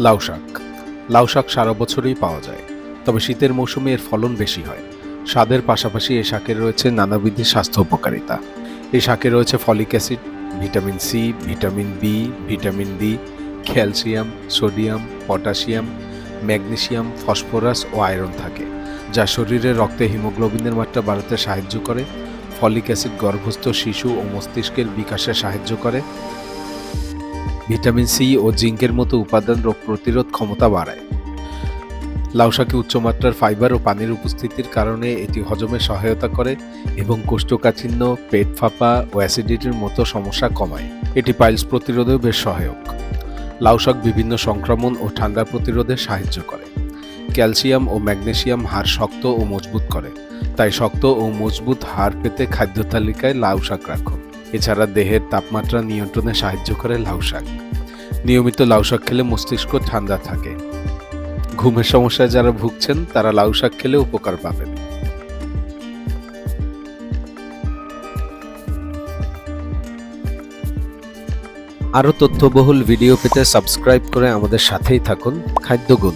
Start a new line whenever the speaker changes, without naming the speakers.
লাউ শাক। লাউ শাক সারা বছরই পাওয়া যায়, তবে শীতের মৌসুমে এর ফলন বেশি হয়। স্বাদের পাশাপাশি এ শাকের রয়েছে নানাবিধ স্বাস্থ্য উপকারিতা। এই শাকে রয়েছে folic acid, vitamin C, vitamin B, vitamin D, calcium, sodium, potassium, magnesium, phosphorus ও আয়রন থাকে, যা শরীরে রক্তে হিমোগ্লোবিনের মাত্রা বাড়াতে সাহায্য করে। ফলিক অ্যাসিড গর্ভস্থ শিশু ও মস্তিষ্কের বিকাশে সাহায্য করে। ভিটামিন সি ও জিঙ্কের মতো উপাদান রোগ প্রতিরোধ ক্ষমতা বাড়ায়। লাউ শাকে উচ্চমাত্রার ফাইবার ও পানির উপস্থিতির কারণে এটি হজমে সহায়তা করে এবং কোষ্ঠকাঠিন্য, পেট ফাঁপা ও অ্যাসিডিটির মতো সমস্যা কমায়। এটি পাইলস প্রতিরোধেও বেশ সহায়ক। লাউ শাক বিভিন্ন সংক্রমণ ও ঠান্ডা প্রতিরোধে সাহায্য করে। ক্যালসিয়াম ও ম্যাগনেসিয়াম হাড় শক্ত ও মজবুত করে, তাই শক্ত ও মজবুত হাড় পেতে খাদ্য তালিকায় লাউ শাক রাখুন। এছাড়া দেহের তাপমাত্রা নিয়ন্ত্রণে সাহায্য করে লাউ শাক। নিয়মিত লাউ শাক খেলে মস্তিষ্ক ঠান্ডা থাকে। ঘুমের সমস্যায় যারা ভুগছেন তারা লাউ শাক খেলে উপকার পাবেন। আরও তথ্যবহুল ভিডিও পেতে সাবস্ক্রাইব করে আমাদের সাথেই থাকুন। খাদ্যগুণ।